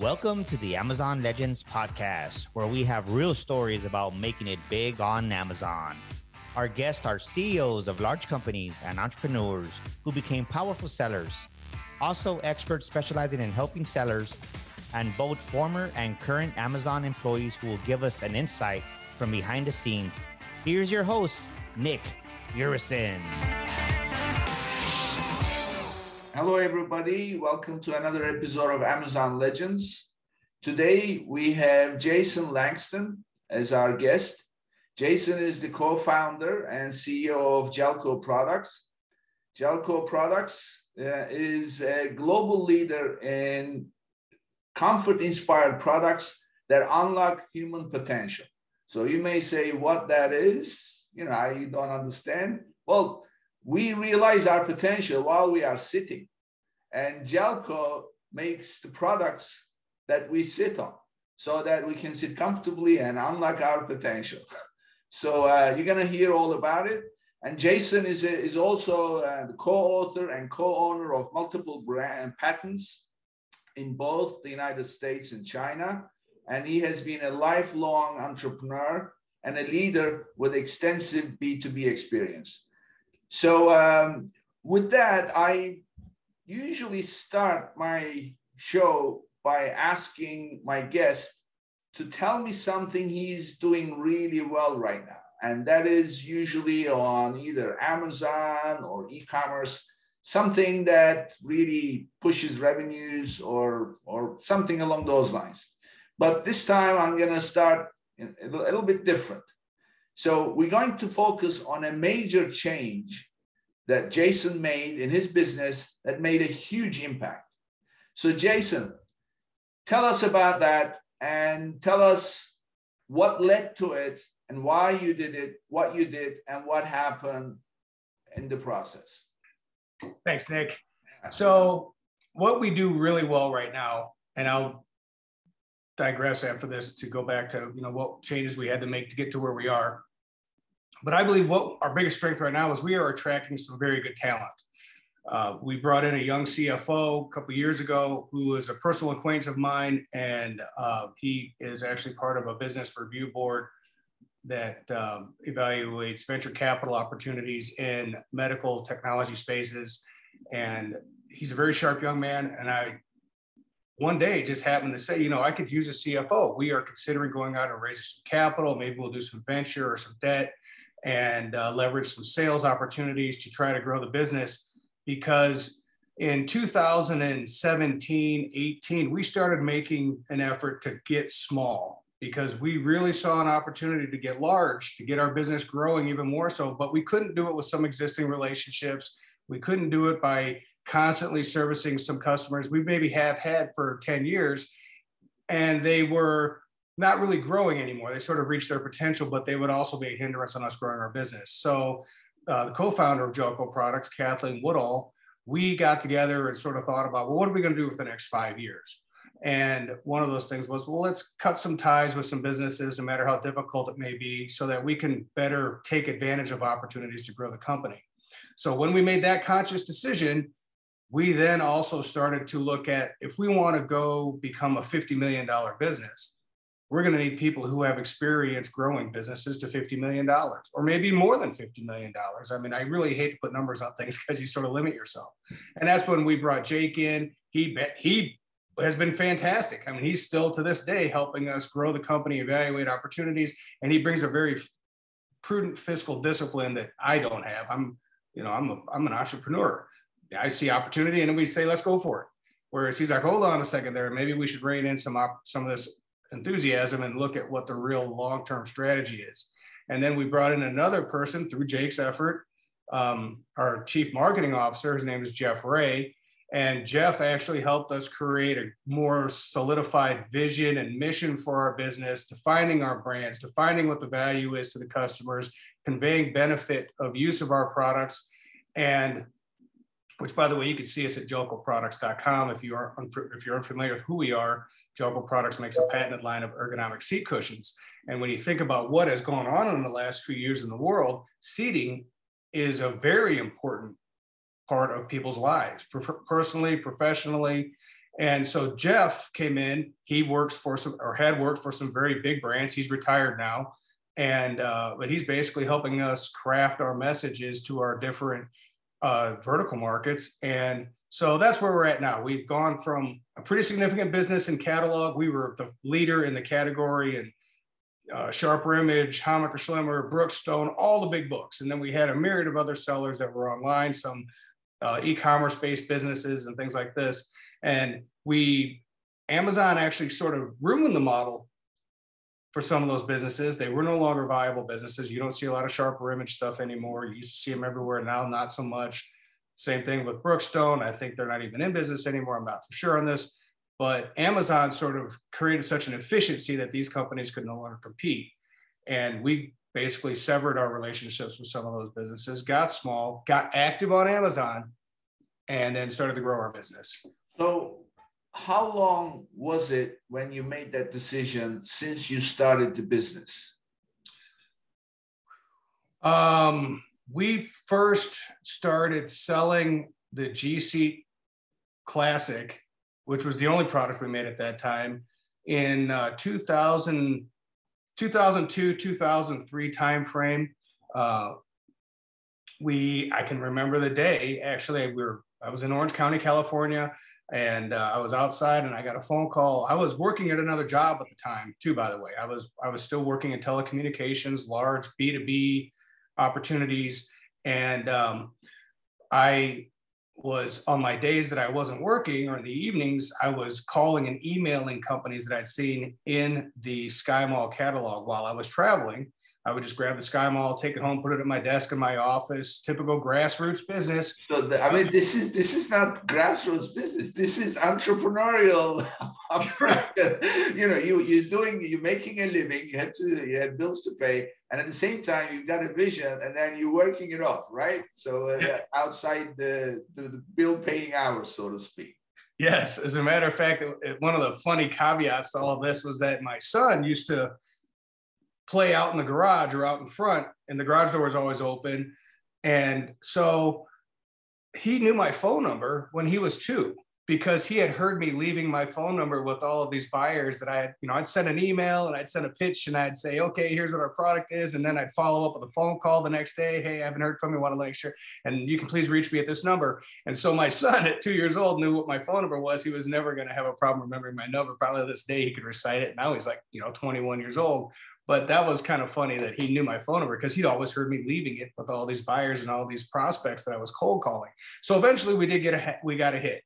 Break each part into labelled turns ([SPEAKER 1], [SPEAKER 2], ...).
[SPEAKER 1] Welcome to the Amazon Legends podcast, where we have real stories about making it big on Amazon. Our guests are CEOs of large companies and entrepreneurs who became powerful sellers, also experts specializing in helping sellers, and both former and current Amazon employees who will give us an insight from behind the scenes. Here's your host, Nick Urison.
[SPEAKER 2] Hello, everybody. Welcome to another episode of Amazon Legends. Today, we have Jason Langston as our guest. Jason is the co-founder and CEO of Jelco Products. Jelco Products is a global leader in comfort-inspired products that unlock human potential. So you may say what that is, you don't understand. Well, we realize our potential while we are sitting, and Jelco makes the products that we sit on so that we can sit comfortably and unlock our potential. So you're going to hear all about it. And Jason is also the co-author and co-owner of multiple brand patents in both the United States and China. And he has been a lifelong entrepreneur and a leader with extensive B2B experience. So with that, I usually start my show by asking my guest to tell me something he's doing really well right now. And that is usually on either Amazon or e-commerce, something that really pushes revenues or something along those lines. But this time I'm going to start a little bit different. So we're going to focus on a major change that Jason made in his business that made a huge impact. So Jason, tell us about that and tell us what led to it and why you did it, what you did, and what happened in the process.
[SPEAKER 3] Thanks, Nick. So what we do really well right now, and I'll digress after this to go back to what changes we had to make to get to where we are. But I believe what our biggest strength right now is we are attracting some very good talent. We brought in a young CFO a couple of years ago who is a personal acquaintance of mine, and he is actually part of a business review board that evaluates venture capital opportunities in medical technology spaces. And he's a very sharp young man. And I one day just happened to say, I could use a CFO. We are considering going out and raising some capital. Maybe we'll do some venture or some debt and leverage some sales opportunities to try to grow the business. Because in 2017, 18, we started making an effort to get small because we really saw an opportunity to get large, to get our business growing even more so, but we couldn't do it with some existing relationships. We couldn't do it by constantly servicing some customers we maybe have had for 10 years, and they were not really growing anymore. They sort of reached their potential, but they would also be a hindrance on us growing our business. So the co-founder of Jelco Products, Kathleen Woodall, we got together and sort of thought about, well, what are we going to do for the next 5 years? And one of those things was, well, let's cut some ties with some businesses, no matter how difficult it may be, so that we can better take advantage of opportunities to grow the company. So when we made that conscious decision, we then also started to look at, if we want to go become a $50 million business, we're going to need people who have experience growing businesses to $50 million or maybe more than $50 million. I mean, I really hate to put numbers on things because you sort of limit yourself. And that's when we brought Jake in. He has been fantastic. I mean, he's still to this day helping us grow the company, evaluate opportunities, and he brings a very prudent fiscal discipline that I don't have. I'm an entrepreneur. I see opportunity and we say, let's go for it. Whereas he's like, hold on a second there. Maybe we should rein in some of this enthusiasm and look at what the real long-term strategy is. And then we brought in another person through Jake's effort, our chief marketing officer. His name is Jeff Ray. And Jeff actually helped us create a more solidified vision and mission for our business, defining our brands, defining what the value is to the customers, conveying benefit of use of our products, and which, by the way, you can see us at jelcoproducts.com. If you're unfamiliar with who we are, Jelco Products makes a patented line of ergonomic seat cushions. And when you think about what has gone on in the last few years in the world, seating is a very important part of people's lives, personally, professionally. And so Jeff came in. He works for some, or had worked for some very big brands. He's retired now, and but he's basically helping us craft our messages to our different vertical markets. And so that's where we're at now. We've gone from a pretty significant business in catalog. We were the leader in the category, and Sharper Image, Hammacher Schlemmer, Brookstone, all the big books. And then we had a myriad of other sellers that were online, some e-commerce based businesses and things like this. And Amazon actually sort of ruined the model for some of those businesses. They were no longer viable businesses. You don't see a lot of Sharper Image stuff anymore. You used to see them everywhere. Now, not so much. Same thing with Brookstone. I think they're not even in business anymore. I'm not for sure on this. But Amazon sort of created such an efficiency that these companies could no longer compete. And we basically severed our relationships with some of those businesses, got small, got active on Amazon, and then started to grow our business.
[SPEAKER 2] So how long was it when you made that decision since you started the business?
[SPEAKER 3] We first started selling the G-Seat Classic, which was the only product we made at that time, in 2002, 2003 timeframe. I can remember the day. Actually, I was in Orange County, California, and I was outside, and I got a phone call. I was working at another job at the time, too, by the way. I was still working in telecommunications, large B2B opportunities, and I was, on my days that I wasn't working, or in the evenings, I was calling and emailing companies that I'd seen in the Sky Mall catalog while I was traveling. I would just grab the Sky Mall, take it home, put it at my desk in my office. Typical grassroots business.
[SPEAKER 2] So this is not grassroots business. This is entrepreneurial. You're making a living. You have bills to pay, and at the same time you've got a vision, and then you're working it off, right? So outside the bill paying hours, so to speak.
[SPEAKER 3] Yes, as a matter of fact, one of the funny caveats to all of this was that my son used to play out in the garage or out in front, and the garage door was always open. And so he knew my phone number when he was 2, because he had heard me leaving my phone number with all of these buyers that I had, I'd send an email and I'd send a pitch and I'd say, okay, here's what our product is. And then I'd follow up with a phone call the next day. Hey, I haven't heard from you, want to make sure, and you can please reach me at this number. And so my son at 2 years old knew what my phone number was. He was never going to have a problem remembering my number. Probably this day he could recite it. Now he's like, 21 years old. But that was kind of funny that he knew my phone number, because he'd always heard me leaving it with all these buyers and all these prospects that I was cold calling. So eventually we got a hit.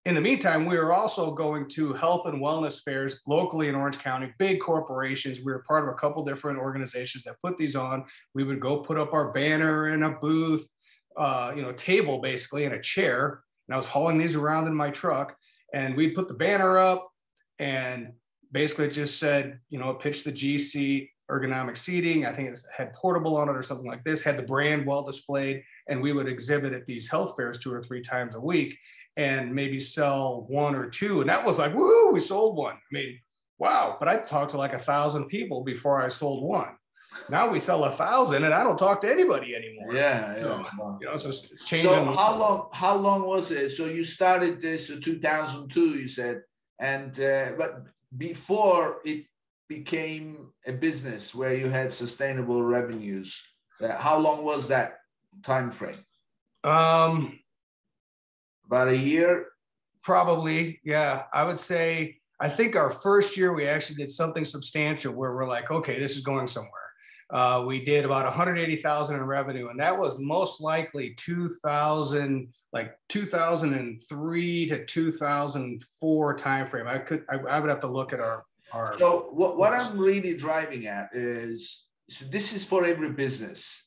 [SPEAKER 3] In the meantime, we were also going to health and wellness fairs locally in Orange County, big corporations. We were part of a couple different organizations that put these on. We would go put up our banner in a booth, table basically, in a chair. And I was hauling these around in my truck, and we'd put the banner up, and basically it just said, pitch the G-Seat ergonomic seating. I think it had portable on it or something like this, had the brand well displayed, and we would exhibit at these health fairs 2 or 3 times a week and maybe sell 1 or 2. And that was like, woo, we sold 1. I mean, wow. But I talked to like 1,000 people before I sold 1. Now we sell 1,000 and I don't talk to anybody anymore.
[SPEAKER 2] Yeah.
[SPEAKER 3] It's changing.
[SPEAKER 2] So how long was it? So you started this in 2002, you said, and but before it became a business where you had sustainable revenues, how long was that time frame? About a year?
[SPEAKER 3] Probably, yeah. I would say, I think our first year we actually did something substantial where we're like, okay, this is going somewhere. We did about 180,000 in revenue, and that was most likely 2003 to 2004 timeframe. I would have to look at our.
[SPEAKER 2] So what I'm really driving at is, so this is for every business.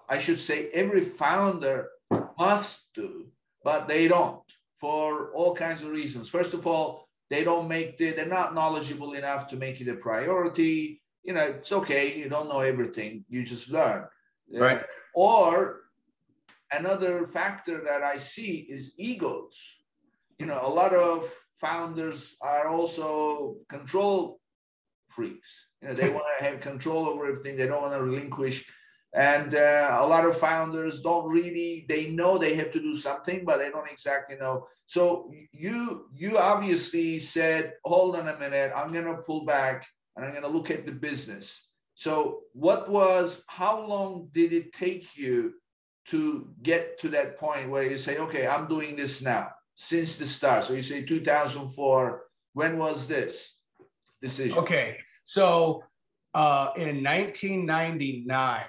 [SPEAKER 2] I should say every founder must do, but they don't, for all kinds of reasons. First of all, they're not knowledgeable enough to make it a priority. It's okay. You don't know everything. You just learn.
[SPEAKER 3] Right.
[SPEAKER 2] Or another factor that I see is egos. A lot of founders are also control freaks. They want to have control over everything. They don't want to relinquish And a lot of founders don't really, they know they have to do something, but they don't exactly know. So you obviously said, hold on a minute, I'm going to pull back and I'm going to look at the business. So how long did it take you to get to that point where you say, okay, I'm doing this now since the start? So you say 2004, when was this decision?
[SPEAKER 3] Okay. So in 1999,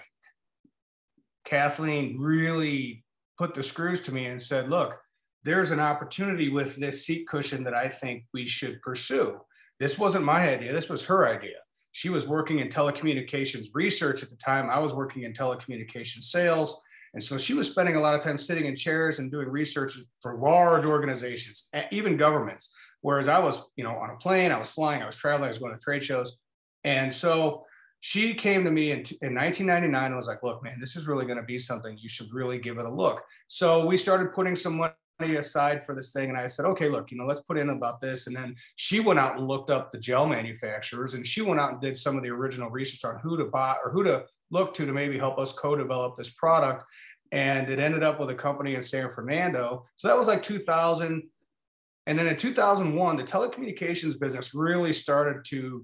[SPEAKER 3] Kathleen really put the screws to me and said, look, there's an opportunity with this seat cushion that I think we should pursue. This wasn't my idea. This was her idea. She was working in telecommunications research at the time. I was working in telecommunications sales. And so she was spending a lot of time sitting in chairs and doing research for large organizations, even governments. Whereas I was, on a plane, I was flying, I was traveling, I was going to trade shows. And so she came to me in 1999 and was like, look, man, this is really going to be something. You should really give it a look. So we started putting some money aside for this thing. And I said, okay, look, let's put in about this. And then she went out and looked up the gel manufacturers, and she went out and did some of the original research on who to buy or who to look to maybe help us co-develop this product. And it ended up with a company in San Fernando. So that was like 2000. And then in 2001, the telecommunications business really started to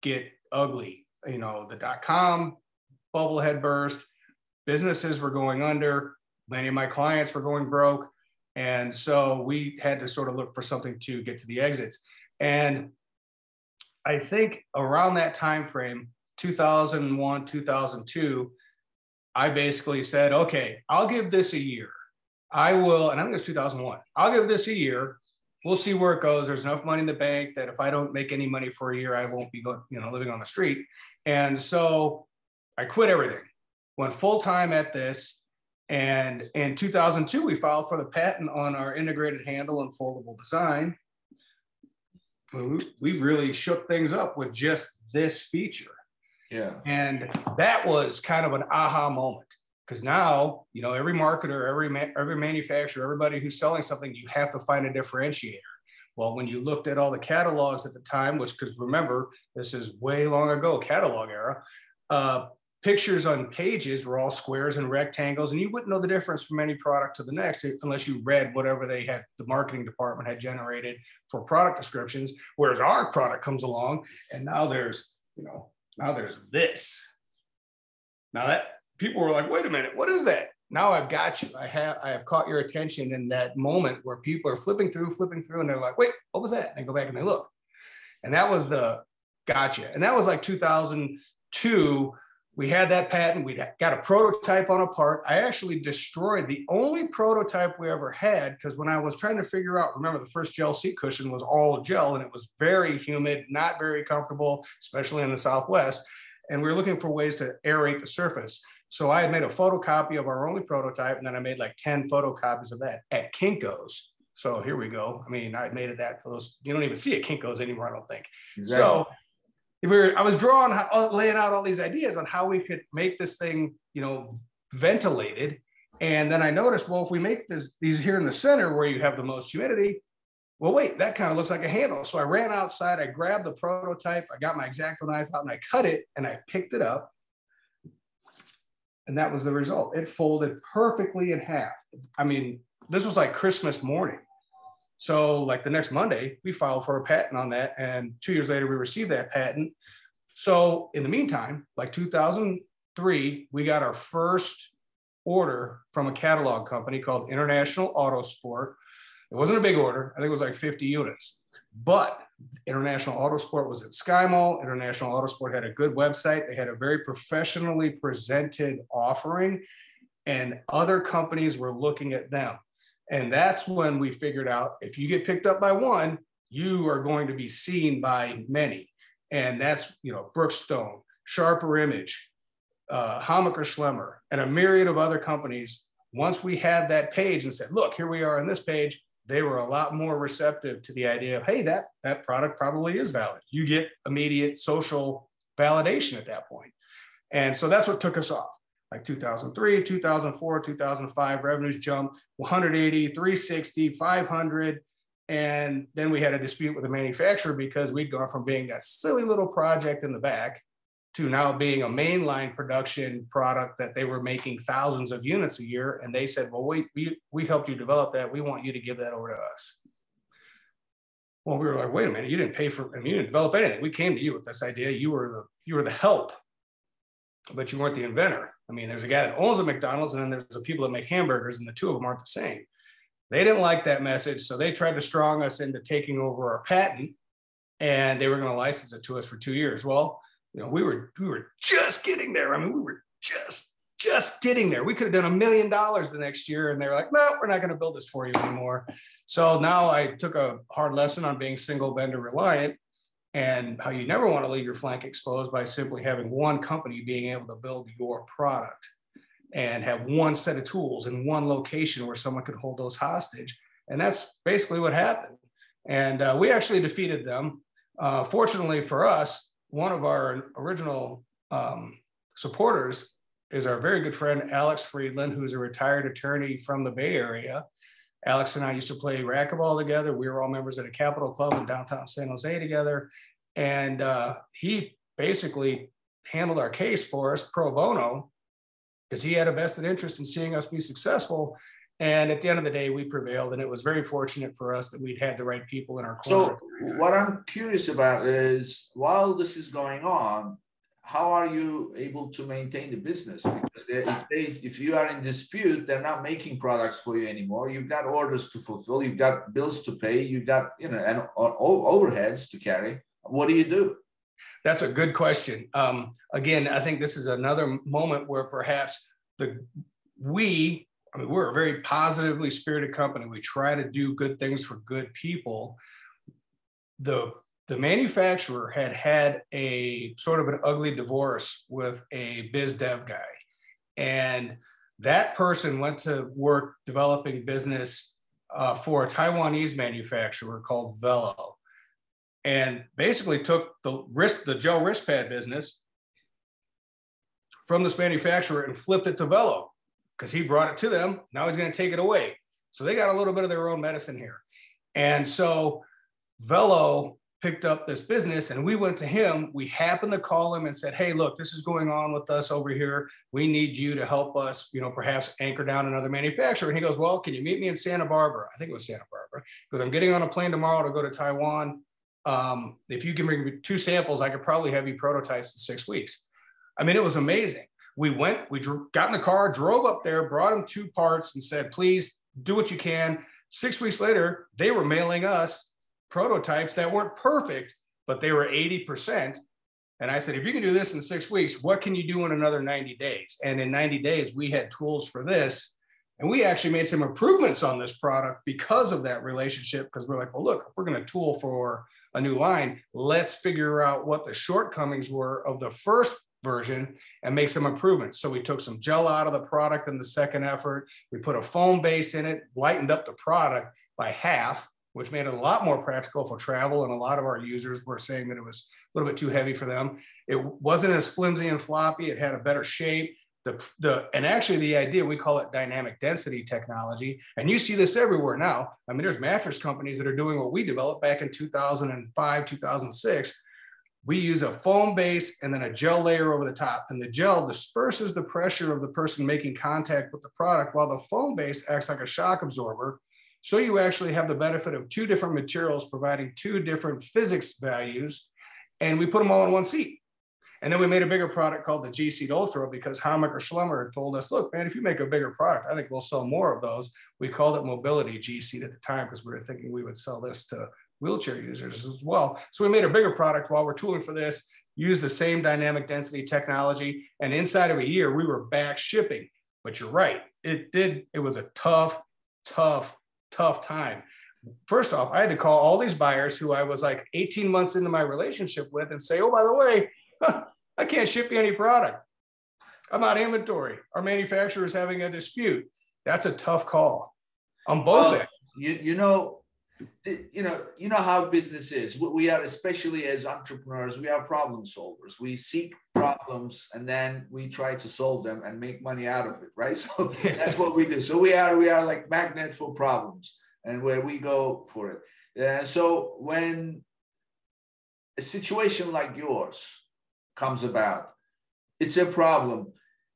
[SPEAKER 3] get ugly. The dot-com bubble had burst, businesses were going under, many of my clients were going broke. And so we had to sort of look for something to get to the exits. And I think around that time frame, 2001, 2002, I basically said, okay, I'll give this a year. I will, and I think it was 2001. I'll give this a year. We'll see where it goes. There's enough money in the bank that if I don't make any money for a year, I won't be going, living on the street. And so I quit everything, went full-time at this. And in 2002, we filed for the patent on our integrated handle and foldable design. We really shook things up with just this feature.
[SPEAKER 2] Yeah.
[SPEAKER 3] And that was kind of an aha moment, because now, every marketer, every manufacturer, everybody who's selling something, you have to find a differentiator. Well, when you looked at all the catalogs at the time, because remember, this is way long ago, catalog era, pictures on pages were all squares and rectangles, and you wouldn't know the difference from any product to the next unless you read whatever the marketing department had generated for product descriptions. Whereas our product comes along, and now there's this. Now that people were like, wait a minute, what is that? Now I've got you. I have caught your attention in that moment where people are flipping through, and they're like, wait, what was that? And they go back and they look. And that was the gotcha. And that was like 2002. We had that patent. We got a prototype on a part. I actually destroyed the only prototype we ever had, because when I was trying to figure out, remember, the first gel seat cushion was all gel, and it was very humid, not very comfortable, especially in the Southwest. And we were looking for ways to aerate the surface. So I had made a photocopy of our only prototype, and then I made like 10 photocopies of that at Kinko's. So here we go. I mean, I made it that for those, you don't even see it Kinko's anymore, I don't think. Exactly. So I was laying out all these ideas on how we could make this thing, ventilated. And then I noticed, well, if we make these here in the center where you have the most humidity, well, wait, that kind of looks like a handle. So I ran outside, I grabbed the prototype, I got my X-Acto knife out, and I cut it, and I picked it up. And that was the result. It folded perfectly in half. I mean, this was like Christmas morning. So like the next Monday, we filed for a patent on that. And 2 years later, we received that patent. So in the meantime, like 2003, we got our first order from a catalog company called International Autosport. It wasn't a big order. I think it was like 50 units. But International Autosport was at Sky Mall. International Autosport had a good website. They had a very professionally presented offering, and other companies were looking at them. And that's when we figured out, if you get picked up by one, you are going to be seen by many. And that's, Brookstone, Sharper Image, Hammacher Schlemmer, and a myriad of other companies. Once we had that page and said, look, here we are on this page, they were a lot more receptive to the idea of, hey, that product probably is valid. You get immediate social validation at that point. And so that's what took us off. Like 2003, 2004, 2005, revenues jumped 180, 360, 500. And then we had a dispute with the manufacturer because we'd gone from being that silly little project in the back to now being a mainline production product that they were making thousands of units a year. And they said, well, we helped you develop that. We want you to give that over to us. Well, we were like, wait a minute, you didn't pay for, you didn't develop anything. We came to you with this idea. You were the help, but you weren't the inventor. I mean, there's a guy that owns a McDonald's, and then there's the people that make hamburgers, and the two of them aren't the same. They didn't like that message, so they tried to strong us into taking over our patent, and they were going to license it to us for 2 years. Well, we were just getting there. I mean, we were just getting there. We could have done $1 million the next year, and they were like, no, we're not going to build this for you anymore. So now I took a hard lesson on being single vendor reliant, and how you never want to leave your flank exposed by simply having one company being able to build your product and have one set of tools in one location where someone could hold those hostage. And that's basically what happened. And we actually defeated them. Fortunately for us, one of our original supporters is our very good friend, Alex Friedland, who's a retired attorney from the Bay Area. Alex and I used to play racquetball together. We were all members at a Capital Club in downtown San Jose together. And he basically handled our case for us pro bono because he had a vested interest in seeing us be successful. And at the end of the day, we prevailed. And it was very fortunate for us that we'd had the right people in our corner.
[SPEAKER 2] So what I'm curious about is, while this is going on, how are you able to maintain the business? Because if you are in dispute, they're not making products for you anymore. You've got orders to fulfill, you've got bills to pay, you've got and overheads to carry. What do you do?
[SPEAKER 3] That's a good question. Again, I think this is another moment where perhaps we're a very positively spirited company. We try to do good things for good people. The manufacturer had a sort of an ugly divorce with a biz dev guy. And that person went to work developing business for a Taiwanese manufacturer called Velo. And basically took the gel wrist pad business from this manufacturer and flipped it to Velo because he brought it to them. Now he's going to take it away. So they got a little bit of their own medicine here. And so Velo picked up this business, and we went to him. We happened to call him and said, hey, look, this is going on with us over here. We need you to help us, perhaps anchor down another manufacturer. And he goes, well, can you meet me in Santa Barbara? I think it was Santa Barbara, because I'm getting on a plane tomorrow to go to Taiwan. If you can bring me 2 samples, I could probably have you prototypes in 6 weeks. I mean, it was amazing. We got in the car, drove up there, brought him 2 parts and said, please do what you can. 6 weeks later, they were mailing us prototypes that weren't perfect, but they were 80%. And I said, if you can do this in 6 weeks, what can you do in another 90 days? And in 90 days, we had tools for this. And we actually made some improvements on this product because of that relationship, because we're like, well, look, if we're going to tool for a new line, let's figure out what the shortcomings were of the first version and make some improvements. So we took some gel out of the product in the second effort. We put a foam base in it, lightened up the product by half, which made it a lot more practical for travel. And a lot of our users were saying that it was a little bit too heavy for them. It wasn't as flimsy and floppy. It had a better shape. And actually the idea, we call it dynamic density technology. And you see this everywhere now. I mean, there's mattress companies that are doing what we developed back in 2005, 2006. We use a foam base and then a gel layer over the top. And the gel disperses the pressure of the person making contact with the product, while the foam base acts like a shock absorber. So you actually have the benefit of 2 different materials providing 2 different physics values. And we put them all in one seat. And then we made a bigger product called the G Seat Ultra, because Hammacher Schlummer told us, look, man, if you make a bigger product, I think we'll sell more of those. We called it Mobility G Seat at the time because we were thinking we would sell this to wheelchair users as well. So we made a bigger product while we're tooling for this, used the same dynamic density technology. And inside of a year, we were back shipping. But you're right. It was a tough time. First off, I had to call all these buyers who I was like 18 months into my relationship with and say, oh, by the way, I can't ship you any product. I'm out of inventory. Our manufacturer is having a dispute. That's a tough call on both ends.
[SPEAKER 2] You know how business is. We are, especially as entrepreneurs, we are problem solvers. We seek problems and then we try to solve them and make money out of it, right? So that's what we do. So we are like magnet for problems, and where we go for it. So when a situation like yours, comes about. It's a problem.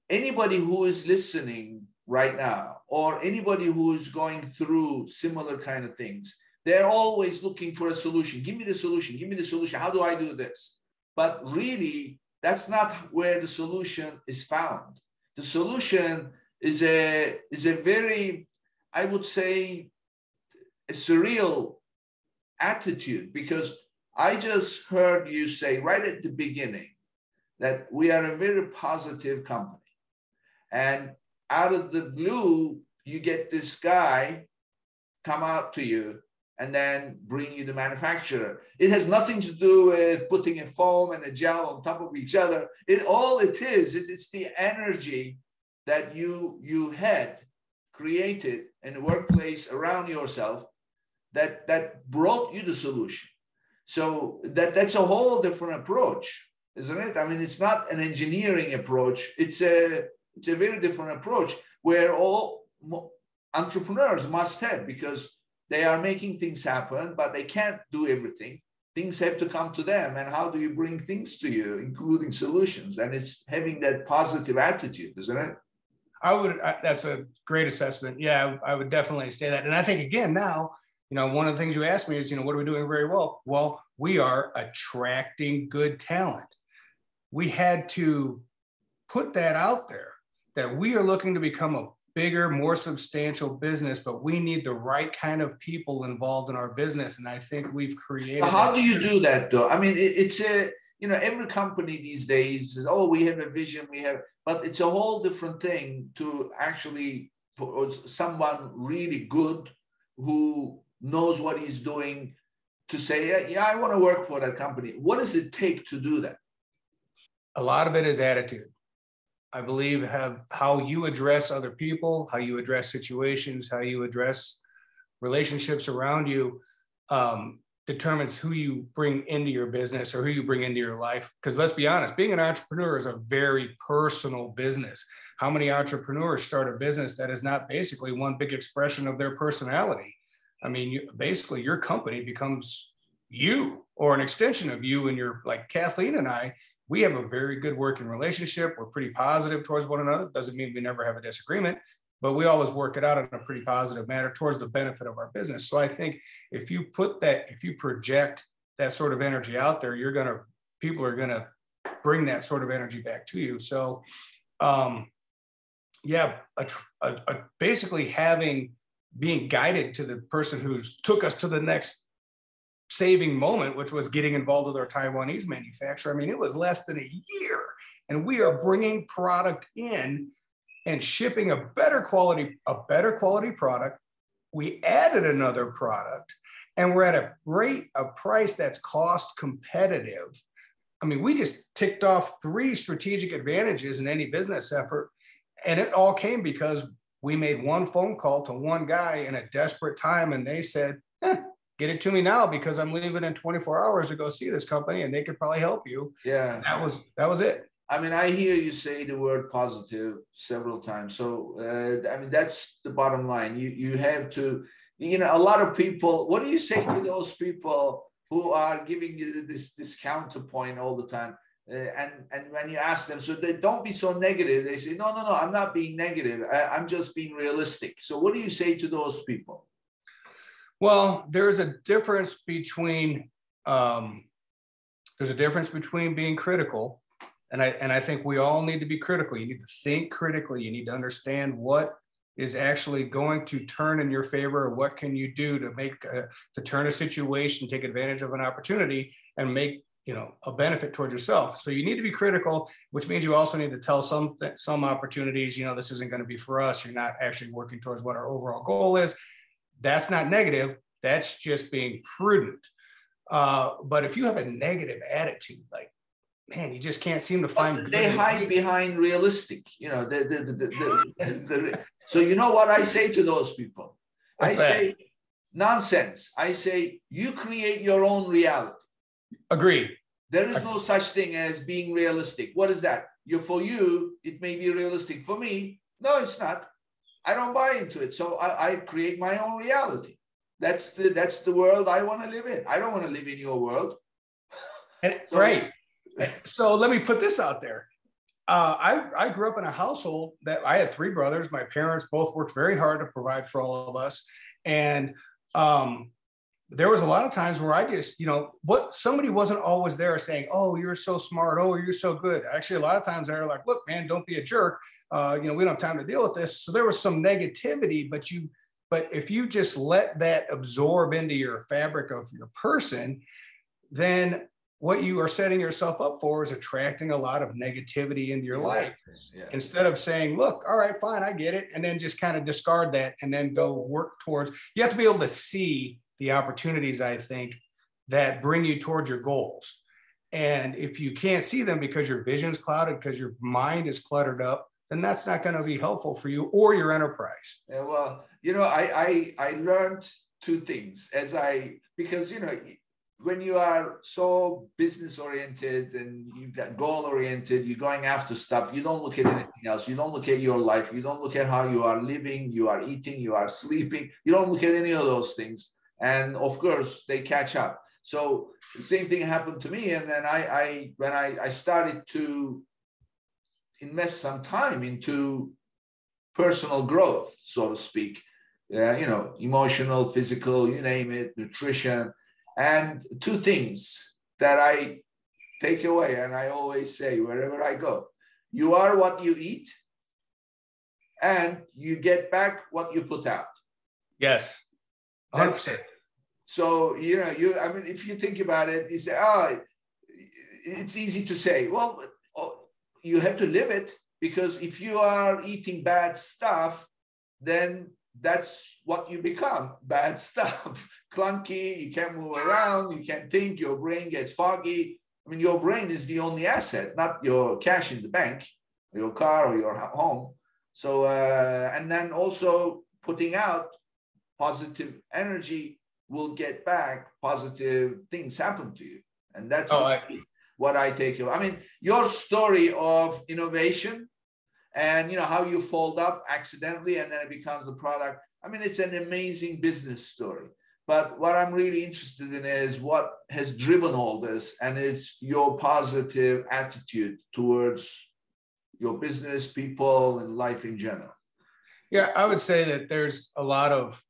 [SPEAKER 2] Anybody who is listening right now, or anybody who is going through similar kind of things, they're always looking for a solution. Give me the solution. Give me the solution. How do I do this? But really, that's not where the solution is found. The solution is a very, I would say, a surreal attitude, because I just heard you say right at the beginning that we are a very positive company. And out of the blue, you get this guy come out to you and then bring you the manufacturer. It has nothing to do with putting a foam and a gel on top of each other. All it is it's the energy that you had created in the workplace around yourself that brought you the solution. So that's a whole different approach, isn't it? I mean, it's not an engineering approach. It's a very different approach where all entrepreneurs must have, because they are making things happen, but they can't do everything. Things have to come to them. And how do you bring things to you, including solutions? And it's having that positive attitude, isn't it?
[SPEAKER 3] That's a great assessment. Yeah, I would definitely say that. And I think, again, now, one of the things you asked me is, what are we doing very well? Well, we are attracting good talent. We had to put that out there, that we are looking to become a bigger, more substantial business, but we need the right kind of people involved in our business. And I think we've created.
[SPEAKER 2] So how do you do that, though? I mean, it's every company these days says, oh, we have a vision, but it's a whole different thing to actually put someone really good who knows what he's doing to say, yeah, I want to work for that company. What does it take to do that?
[SPEAKER 3] A lot of it is attitude. I believe how you address other people, how you address situations, how you address relationships around you determines who you bring into your business or who you bring into your life. Because let's be honest, being an entrepreneur is a very personal business. How many entrepreneurs start a business that is not basically one big expression of their personality? I mean, basically your company becomes you or an extension of you, and you're like Kathleen and I. We have a very good working relationship. We're pretty positive towards one another. Doesn't mean we never have a disagreement, but we always work it out in a pretty positive manner towards the benefit of our business. So I think if you project that sort of energy out there, people are going to bring that sort of energy back to you. So basically being guided to the person who took us to the next saving moment, which was getting involved with our Taiwanese manufacturer. I mean, it was less than a year, and we are bringing product in and shipping a better quality product. We added another product, and we're at a price that's cost competitive. I mean, we just ticked off 3 strategic advantages in any business effort, and it all came because we made one phone call to one guy in a desperate time, and they said, get it to me now because I'm leaving in 24 hours to go see this company and they could probably help you.
[SPEAKER 2] Yeah.
[SPEAKER 3] And that was it.
[SPEAKER 2] I mean, I hear you say the word positive several times. So, I mean, that's the bottom line. You have to, a lot of people, what do you say to those people who are giving you this counterpoint all the time? And when you ask them, so they don't be so negative, they say, no, I'm not being negative. I'm just being realistic. So what do you say to those people?
[SPEAKER 3] Well, there's a difference between being critical, and I think we all need to be critical. You need to think critically. You need to understand what is actually going to turn in your favor, or what can you do to turn a situation, take advantage of an opportunity, and make a benefit towards yourself. So you need to be critical, which means you also need to tell some opportunities, this isn't going to be for us. You're not actually working towards what our overall goal is. That's not negative. That's just being prudent. But if you have a negative attitude, like, man, you just can't seem to find.
[SPEAKER 2] They hide behind realistic, So you know what I say to those people? I say nonsense. I say you create your own reality.
[SPEAKER 3] Agreed.
[SPEAKER 2] There is no such thing as being realistic. What is that? For you, it may be realistic. For me, no, it's not. I don't buy into it. So I create my own reality. That's the world I want to live in. I don't want to live in your world.
[SPEAKER 3] Right. So let me put this out there. I grew up in a household that I had 3 brothers. My parents both worked very hard to provide for all of us. And there was a lot of times where I just, somebody wasn't always there saying, oh, you're so smart. Oh, you're so good. Actually, a lot of times they were like, look, man, don't be a jerk. We don't have time to deal with this. So there was some negativity, but if you just let that absorb into your fabric of your person, then what you are setting yourself up for is attracting a lot of negativity into your life. Yeah. Instead of saying, look, all right, fine, I get it. And then just kind of discard that and then go work towards, you have to be able to see the opportunities, I think, that bring you towards your goals. And if you can't see them because your vision's clouded, because your mind is cluttered up, then that's not going to be helpful for you or your enterprise.
[SPEAKER 2] Yeah, well, I learned 2 things because when you are so business oriented and you got goal oriented, you're going after stuff, you don't look at anything else. You don't look at your life. You don't look at how you are living, you are eating, you are sleeping. You don't look at any of those things. And of course they catch up. So the same thing happened to me. And then when I started to invest some time into personal growth, so to speak, emotional, physical, you name it, nutrition. And 2 things that I take away, and I always say wherever I go, you are what you eat, and you get back what you put out.
[SPEAKER 3] Yes, 100%.
[SPEAKER 2] So, if you think about it, you say, oh, it's easy to say. Well, you have to live it, because if you are eating bad stuff, then that's what you become, bad stuff. Clunky, you can't move around, you can't think, your brain gets foggy. I mean, your brain is the only asset, not your cash in the bank, your car or your home. So, and then also putting out positive energy will get back positive things happen to you. And that's what I take away. I mean, your story of innovation, and how you fold up accidentally and then it becomes the product. I mean, it's an amazing business story. But what I'm really interested in is what has driven all this, and it's your positive attitude towards your business, people, and life in general.
[SPEAKER 3] Yeah, I would say that there's a lot of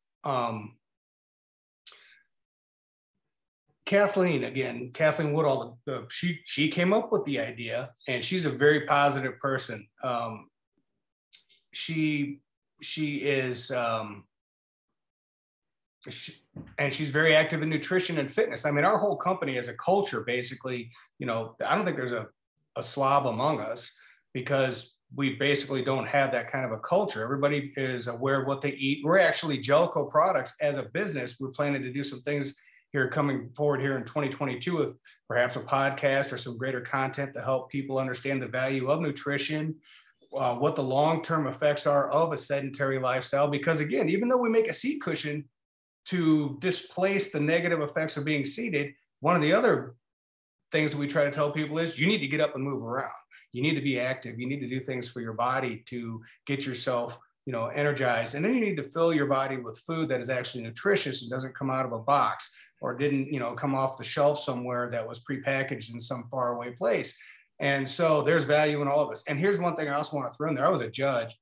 [SPEAKER 3] Kathleen Woodall, she came up with the idea, and she's a very positive person. She is, and she's very active in nutrition and fitness. I mean, our whole company as a culture, basically, I don't think there's a slob among us, because we basically don't have that kind of a culture. Everybody is aware of what they eat. We're actually Gelco Products as a business. We're planning to do some things here coming forward here in 2022 with perhaps a podcast or some greater content to help people understand the value of nutrition, what the long-term effects are of a sedentary lifestyle. Because again, even though we make a seat cushion to displace the negative effects of being seated, one of the other things that we try to tell people is you need to get up and move around. You need to be active. You need to do things for your body to get yourself, energized. And then you need to fill your body with food that is actually nutritious and doesn't come out of a box or didn't, come off the shelf somewhere that was prepackaged in some faraway place. And so there's value in all of us. And here's one thing I also want to throw in there. I was a judge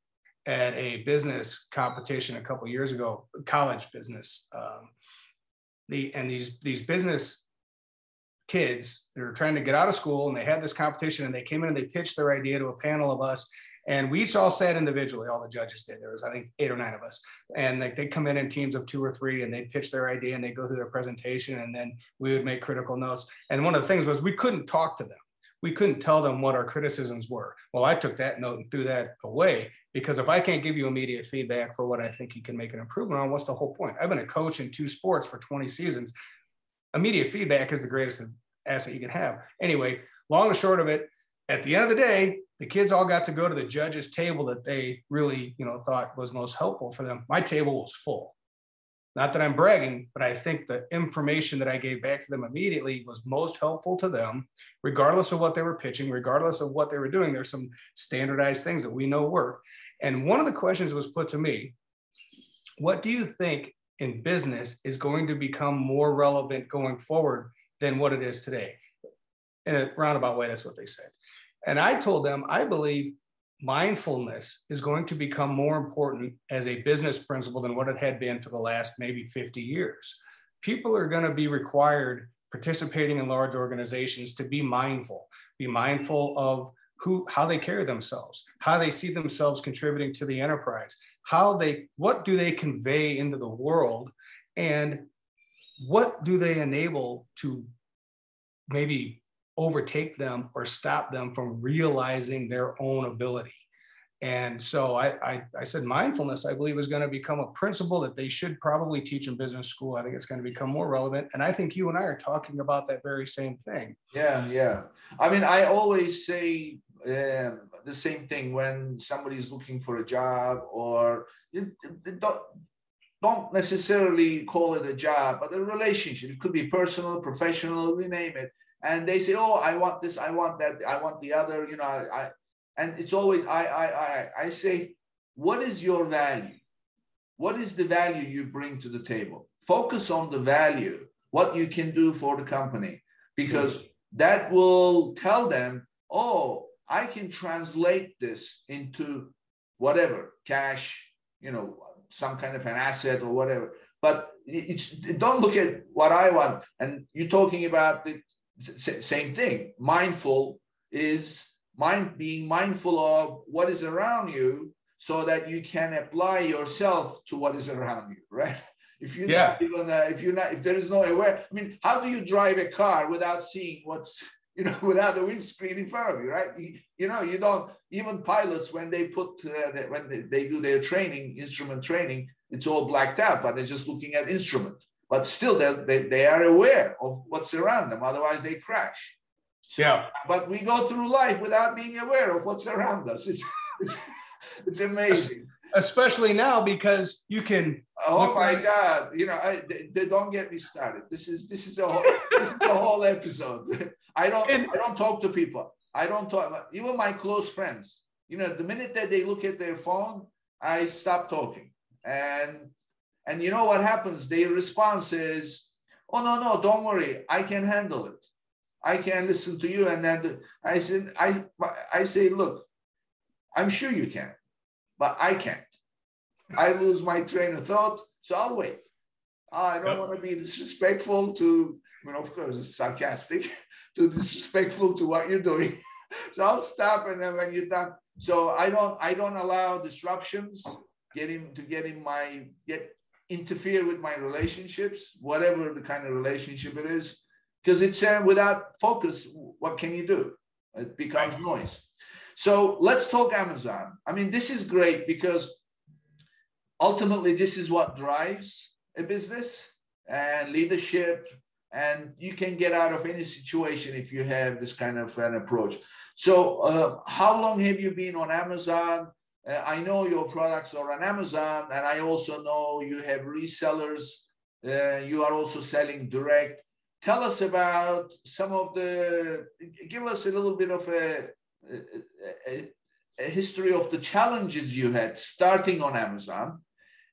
[SPEAKER 3] at a business competition a couple of years ago, college business. These business kids, they were trying to get out of school, and they had this competition, and they came in and they pitched their idea to a panel of us. And we each all sat individually. All the judges did. There was, I think, 8 or 9 of us. And they come in teams of 2 or 3, and they pitch their idea, and they go through their presentation, and then we would make critical notes. And one of the things was we couldn't talk to them. We couldn't tell them what our criticisms were. Well, I took that note and threw that away, because if I can't give you immediate feedback for what I think you can make an improvement on, what's the whole point? I've been a coach in 2 sports for 20 seasons. Immediate feedback is the greatest asset you can have. Anyway, long and short of it, at the end of the day, the kids all got to go to the judge's table that they really, thought was most helpful for them. My table was full. Not that I'm bragging, but I think the information that I gave back to them immediately was most helpful to them, regardless of what they were pitching, regardless of what they were doing. There's some standardized things that we know work. And one of the questions was put to me, what do you think in business is going to become more relevant going forward than what it is today? in a roundabout way, that's what they said. And I told them, I believe mindfulness is going to become more important as a business principle than what it had been for the last maybe 50 years. People are going to be required participating in large organizations to be mindful of how they carry themselves, how they see themselves contributing to the enterprise, what do they convey into the world, and what do they enable to maybe overtake them or stop them from realizing their own ability. And so I said mindfulness, I believe, is going to become a principle that they should probably teach in business school. I think it's going to become more relevant. And I think you and I are talking about that very same thing.
[SPEAKER 2] Yeah. I mean, I always say the same thing when somebody's looking for a job, or don't necessarily call it a job, but a relationship. It could be personal, professional, we name it. And they say, oh, I want this, I want that, I want the other, and it's always, I say, what is your value? What is the value you bring to the table? Focus on the value, what you can do for the company, because that will tell them, oh, I can translate this into whatever, cash, some kind of an asset or whatever. But don't look at what I want. And you're talking about the same thing. Mindful is being mindful of what is around you, so that you can apply yourself to what is around you, right? If you're not even, if there is no aware, I mean, how do you drive a car without seeing what's, without the windscreen in front of you, right? You don't, even pilots, when they they do their training, instrument training, it's all blacked out, but they're just looking at instrument. But still, they are aware of what's around them. Otherwise, they crash. So, but we go through life without being aware of what's around us. It's amazing.
[SPEAKER 3] Especially now, because you can.
[SPEAKER 2] Oh my God! They don't get me started. This is a whole episode. I don't talk to people. I don't talk. Even my close friends. The minute that they look at their phone, I stop talking. And you know what happens? Their response is, "Oh no, don't worry. I can handle it. I can listen to you." And then I say, "Look, I'm sure you can, but I can't. I lose my train of thought, so I'll wait. I don't want to be disrespectful to, of course, it's sarcastic, disrespectful to what you're doing. So I'll stop, and then when you're done." So I don't allow disruptions interfere with my relationships, whatever the kind of relationship it is, because it's without focus, what can you do? It becomes noise. So let's talk Amazon. I mean, this is great because ultimately this is what drives a business and leadership, and you can get out of any situation if you have this kind of an approach. So how long have you been on Amazon? I know your products are on Amazon, and I also know you have resellers. You are also selling direct. Tell us about give us a little bit of a history of the challenges you had starting on Amazon.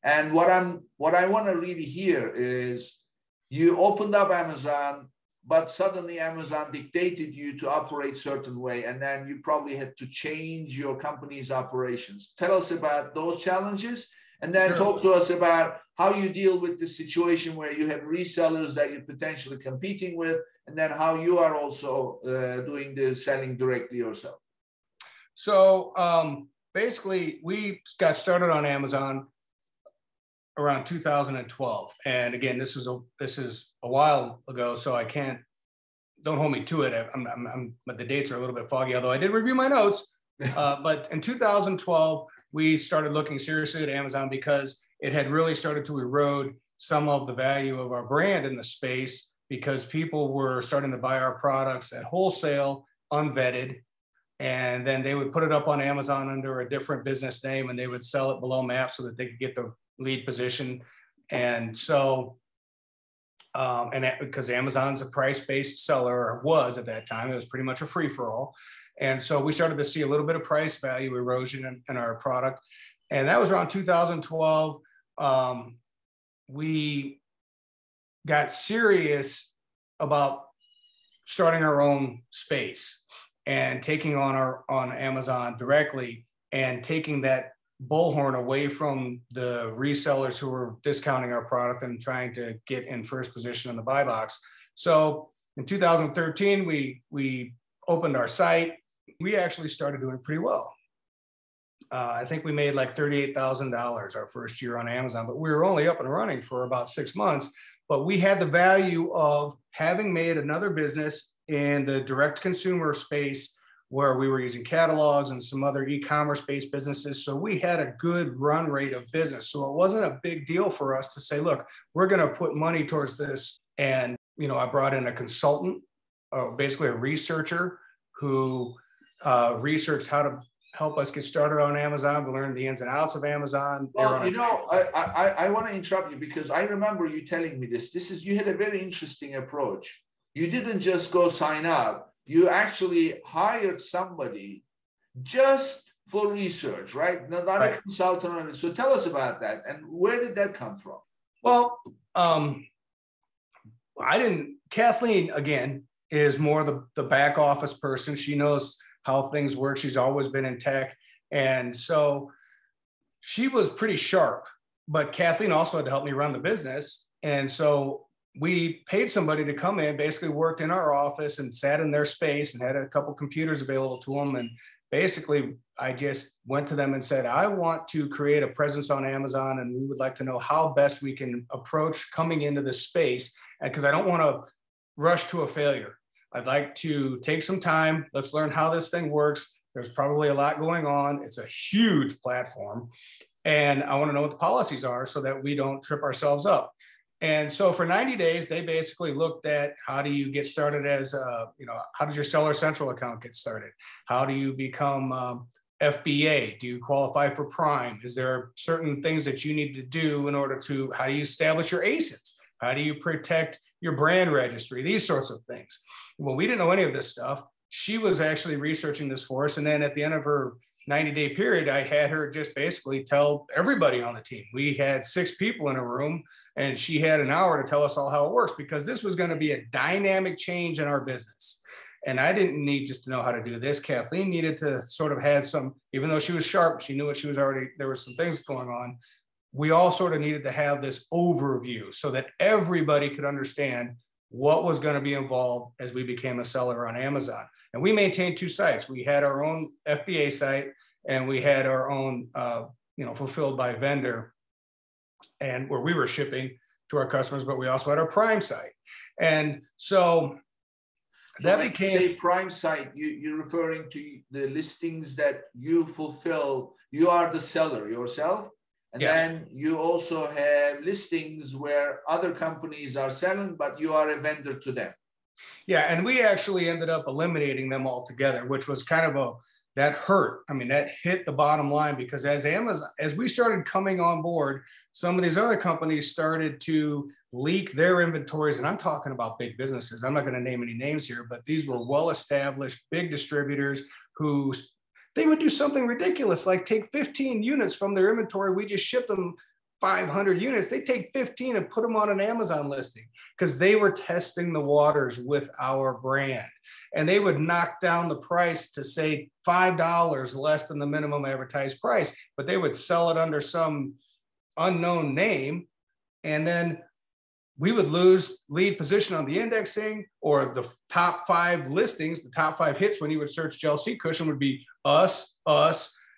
[SPEAKER 2] And what I want to really hear is, you opened up Amazon, but suddenly Amazon dictated you to operate a certain way, and then you probably had to change your company's operations. Tell us about those challenges, and then talk to us about how you deal with the situation where you have resellers that you're potentially competing with, and then how you are also doing the selling directly yourself.
[SPEAKER 3] So basically, we got started on Amazon around 2012, and again, this is a while ago, so don't hold me to it. But the dates are a little bit foggy, although I did review my notes. But in 2012, we started looking seriously at Amazon because it had really started to erode some of the value of our brand in the space, because people were starting to buy our products at wholesale, unvetted, and then they would put it up on Amazon under a different business name, and they would sell it below MAP so that they could get the lead position. And so, because Amazon's a price-based seller, or was at that time, it was pretty much a free-for-all. And so we started to see a little bit of price value erosion in our product. And that was around 2012. We got serious about starting our own space and taking on Amazon directly and taking that bullhorn away from the resellers who were discounting our product and trying to get in first position in the buy box. So in 2013, we opened our site. We actually started doing pretty well. I think we made like $38,000 our first year on Amazon, but we were only up and running for about 6 months. But we had the value of having made another business in the direct consumer space where we were using catalogs and some other e-commerce based businesses. So we had a good run rate of business. So it wasn't a big deal for us to say, look, we're going to put money towards this. And, I brought in a consultant, basically a researcher who researched how to help us get started on Amazon. We learned the ins and outs of Amazon.
[SPEAKER 2] Well, I want to interrupt you because I remember you telling me this. You had a very interesting approach. You didn't just go sign up. You actually hired somebody just for research, right? Not right. A consultant. So tell us about that. And where did that come from?
[SPEAKER 3] Well, Kathleen, again, is more the back office person. She knows how things work. She's always been in tech. And so she was pretty sharp, but Kathleen also had to help me run the business. And so we paid somebody to come in, basically worked in our office and sat in their space and had a couple computers available to them. And basically I just went to them and said, I want to create a presence on Amazon and we would like to know how best we can approach coming into this space. Because I don't want to rush to a failure. I'd like to take some time. Let's learn how this thing works. There's probably a lot going on. It's a huge platform. And I want to know what the policies are so that we don't trip ourselves up. And so for 90 days, they basically looked at how do you get started as, how does your Seller Central account get started? How do you become FBA? Do you qualify for Prime? Is there certain things that you need to do in order to, how do you establish your ACEs? How do you protect your brand registry? These sorts of things. Well, we didn't know any of this stuff. She was actually researching this for us. And then at the end of her 90-day period, I had her just basically tell everybody on the team. We had 6 people in a room and she had an hour to tell us all how it works because this was going to be a dynamic change in our business. And I didn't need just to know how to do this. Kathleen needed to sort of have some, even though she was sharp, she knew what she was already, there were some things going on. We all sort of needed to have this overview so that everybody could understand what was going to be involved as we became a seller on Amazon. And we maintained 2 sites. We had our own FBA site and we had our own, fulfilled by vendor and where we were shipping to our customers, but we also had our Prime site. And so that became
[SPEAKER 2] a Prime site. You're referring to the listings that you fulfill. You are the seller yourself. And then you also have listings where other companies are selling, but you are a vendor to them.
[SPEAKER 3] Yeah. And we actually ended up eliminating them altogether, which was kind of that hurt. I mean, that hit the bottom line because as we started coming on board, some of these other companies started to leak their inventories. And I'm talking about big businesses. I'm not going to name any names here, but these were well-established big distributors who they would do something ridiculous, like take 15 units from their inventory. We just shipped them 500 units. They take 15 and put them on an Amazon listing because they were testing the waters with our brand. And they would knock down the price to say $5 less than the minimum advertised price, but they would sell it under some unknown name. And then we would lose lead position on the indexing or the top 5 listings, the top 5 hits when you would search gel seat cushion would be us,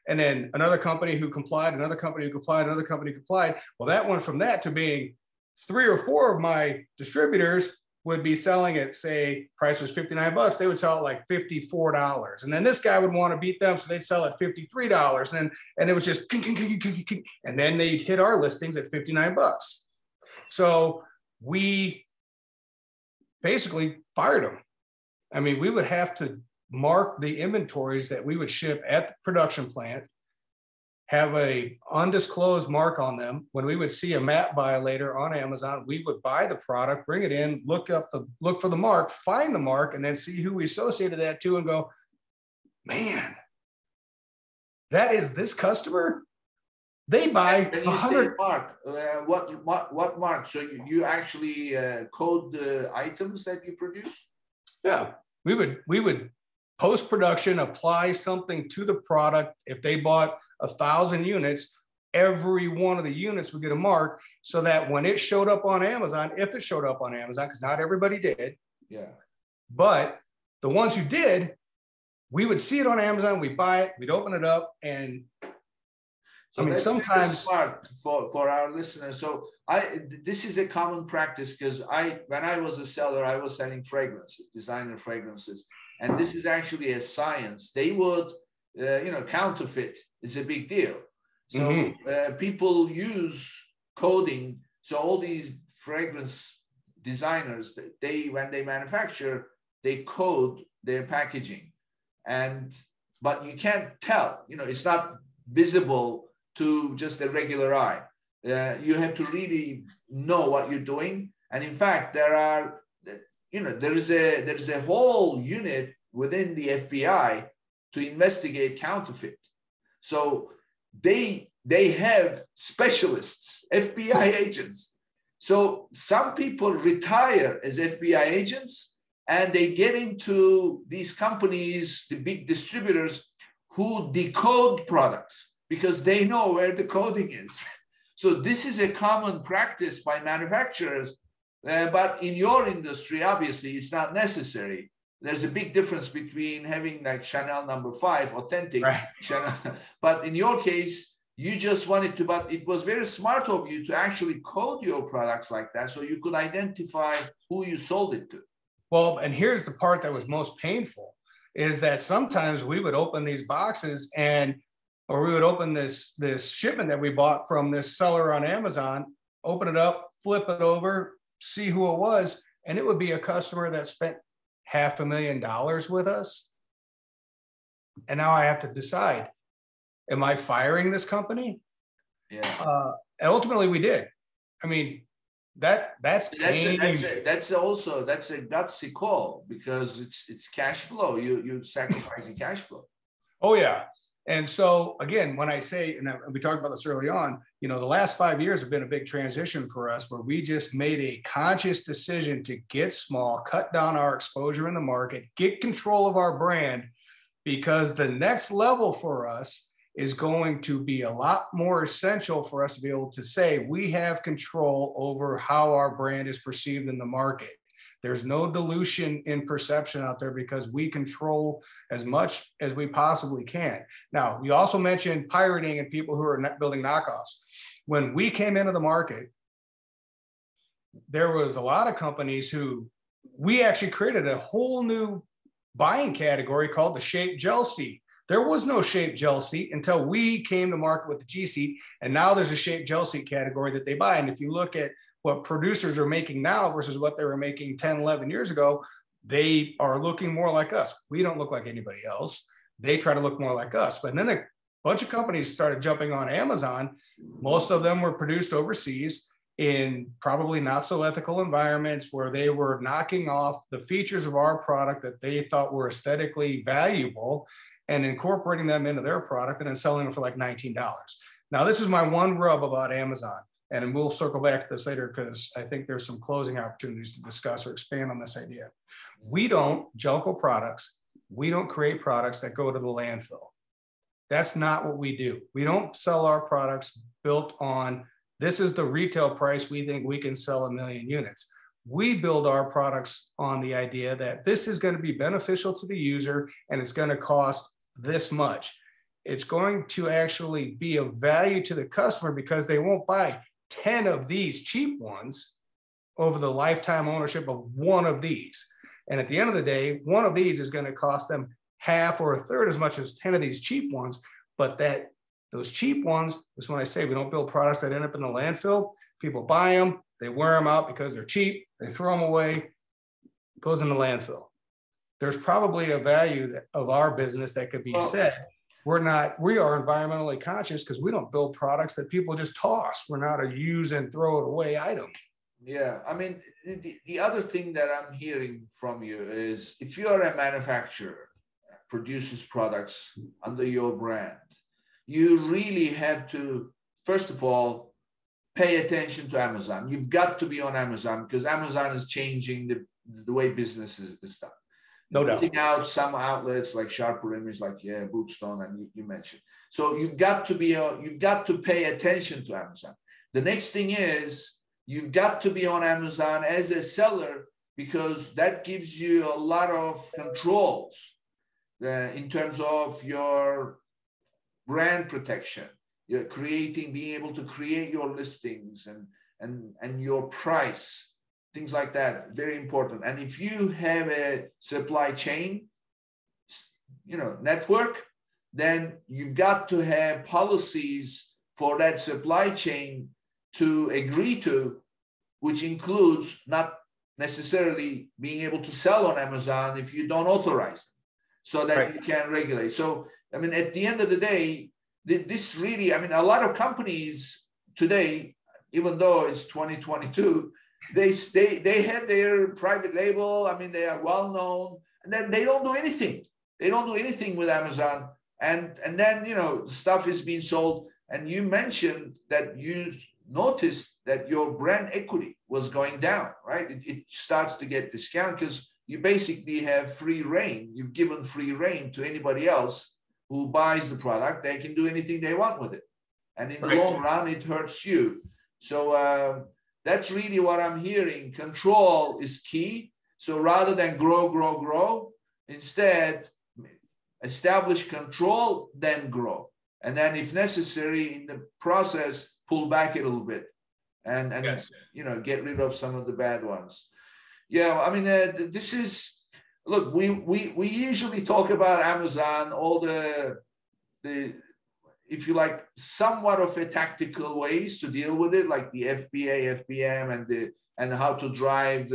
[SPEAKER 3] and then another company who complied, another company who complied, another company who complied. Well, that went from that to being 3 or 4 of my distributors would be selling it, say price was $59. They would sell it like $54. And then this guy would want to beat them. So they'd sell it $53. And it was just, and then they'd hit our listings at $59. So we basically fired them. I mean, we would have to mark the inventories that we would ship at the production plant, have a undisclosed mark on them. When we would see a map violator on Amazon, we would buy the product, bring it in, look for the mark, find the mark, and then see who we associated that to and go, man, that is this customer. They buy 100
[SPEAKER 2] mark. What mark? So you actually code the items that you produce?
[SPEAKER 3] Yeah, we would post-production apply something to the product. If they bought 1,000 units, every one of the units would get a mark, so that when it showed up on Amazon, if it showed up on Amazon, because not everybody did,
[SPEAKER 2] yeah,
[SPEAKER 3] but the ones who did, we would see it on Amazon, we'd buy it, we'd open it up, and
[SPEAKER 2] so
[SPEAKER 3] I mean,
[SPEAKER 2] that's
[SPEAKER 3] sometimes
[SPEAKER 2] really smart for our listeners. So this is a common practice, because when I was a seller, I was selling fragrances, designer fragrances, and this is actually a science. They would, counterfeit is a big deal. So people use coding. So all these fragrance designers, when they manufacture, they code their packaging, but you can't tell. It's not visible to just a regular eye. You have to really know what you're doing. And in fact, there is a whole unit within the FBI to investigate counterfeit. So they have specialists, FBI agents. So some people retire as FBI agents, and they get into these companies, the big distributors, who decode products because they know where the coding is. So this is a common practice by manufacturers, but in your industry, obviously, it's not necessary. There's a big difference between having like Chanel No. 5, authentic Chanel, but in your case, you just wanted to, but it was very smart of you to actually code your products like that, so you could identify who you sold it to.
[SPEAKER 3] Well, and here's the part that was most painful, is that sometimes we would open these boxes or we would open this shipment that we bought from this seller on Amazon, open it up, flip it over, see who it was, and it would be a customer that spent $500,000 with us. And now I have to decide, am I firing this company?
[SPEAKER 2] Yeah.
[SPEAKER 3] And ultimately we did. I mean, that's a gutsy call, because it's cash flow. You sacrificing cash flow. Oh yeah. And so again, when I say, and we talked about this early on, the last 5 years have been a big transition for us, where we just made a conscious decision to get small, cut down our exposure in the market, get control of our brand, because the next level for us is going to be a lot more essential for us to be able to say we have control over how our brand is perceived in the market. There's no dilution in perception out there, because we control as much as we possibly can. Now, we also mentioned pirating and people who are building knockoffs. When we came into the market, there was a lot of companies who we actually created a whole new buying category called the shape gel seat. There was no shape gel seat until we came to market with the G seat. And now there's a shape gel seat category that they buy. And if you look at what producers are making now versus what they were making 10, 11 years ago, they are looking more like us. We don't look like anybody else. They try to look more like us. But then a bunch of companies started jumping on Amazon. Most of them were produced overseas in probably not so ethical environments, where they were knocking off the features of our product that they thought were aesthetically valuable and incorporating them into their product and then selling them for like $19. Now, this is my one rub about Amazon. And we'll circle back to this later, because I think there's some closing opportunities to discuss or expand on this idea. We don't jungle products. We don't create products that go to the landfill. That's not what we do. We don't sell our products built on, this is the retail price we think we can sell 1 million units. We build our products on the idea that this is going to be beneficial to the user and it's going to cost this much. It's going to actually be of value to the customer, because they won't buy 10 of these cheap ones over the lifetime ownership of one of these. And at the end of the day, one of these is going to cost them half or a third as much as 10 of these cheap ones. But those cheap ones is when I say we don't build products that end up in the landfill. People buy them, they wear them out because they're cheap, they throw them away, it goes in the landfill. There's probably a value of our business that could be said. We are environmentally conscious because we don't build products that people just toss. We're not a use and throw it away item.
[SPEAKER 2] Yeah, I mean, the other thing that I'm hearing from you is, if you're a manufacturer, produces products under your brand, you really have to, first of all, pay attention to Amazon. You've got to be on Amazon, because Amazon is changing the way business is done.
[SPEAKER 3] No doubt.
[SPEAKER 2] Putting out some outlets like Sharper Image, like Bootstone, and you mentioned. So you've got to pay attention to Amazon. The next thing is you've got to be on Amazon as a seller, because that gives you a lot of controls in terms of your brand protection. You're being able to create your listings and your price. Things like that, very important. And if you have a supply chain, network, then you've got to have policies for that supply chain to agree to, which includes not necessarily being able to sell on Amazon if you don't authorize them, so that you can regulate. So, at the end of the day, this really, a lot of companies today, even though it's 2022, they have their private label. They are well known, and then they don't do anything. They don't do anything with Amazon, and then the stuff is being sold. And you mentioned that you noticed that your brand equity was going down, right? It starts to get discounted because you basically have free reign. You've given free reign to anybody else who buys the product. They can do anything they want with it, and in the long run, it hurts you. So. That's really what I'm hearing. Control is key. So rather than grow, instead establish control, then grow. And then if necessary in the process, pull back a little bit and get rid of some of the bad ones. This is, look, we usually talk about Amazon, all the if you like, somewhat of a tactical ways to deal with it, like the FBA, FBM, and how to drive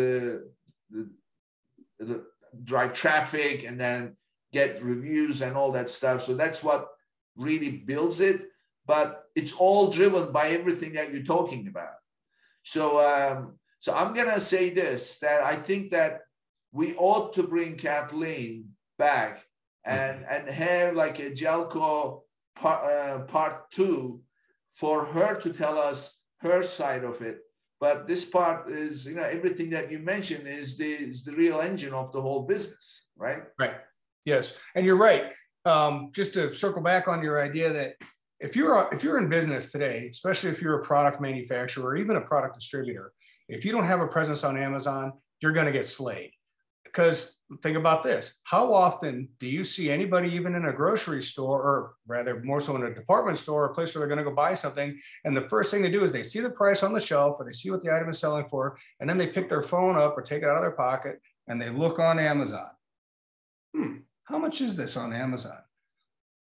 [SPEAKER 2] drive traffic and then get reviews and all that stuff. So that's what really builds it. But it's all driven by everything that you're talking about. So I'm gonna say this, that I think that we ought to bring Kathleen back and have like a Jelco part 2 for her to tell us her side of it. But this part is, everything that you mentioned is the real engine of the whole business, right?
[SPEAKER 3] Right. Yes, and you're right. Just to circle back on your idea that if you're in business today, especially if you're a product manufacturer or even a product distributor, if you don't have a presence on Amazon, you're going to get slayed. Because think about this, how often do you see anybody even in a grocery store, or rather more so in a department store, a place where they're going to go buy something, and the first thing they do is they see the price on the shelf or they see what the item is selling for, and then they pick their phone up or take it out of their pocket and they look on Amazon. How much is this on Amazon?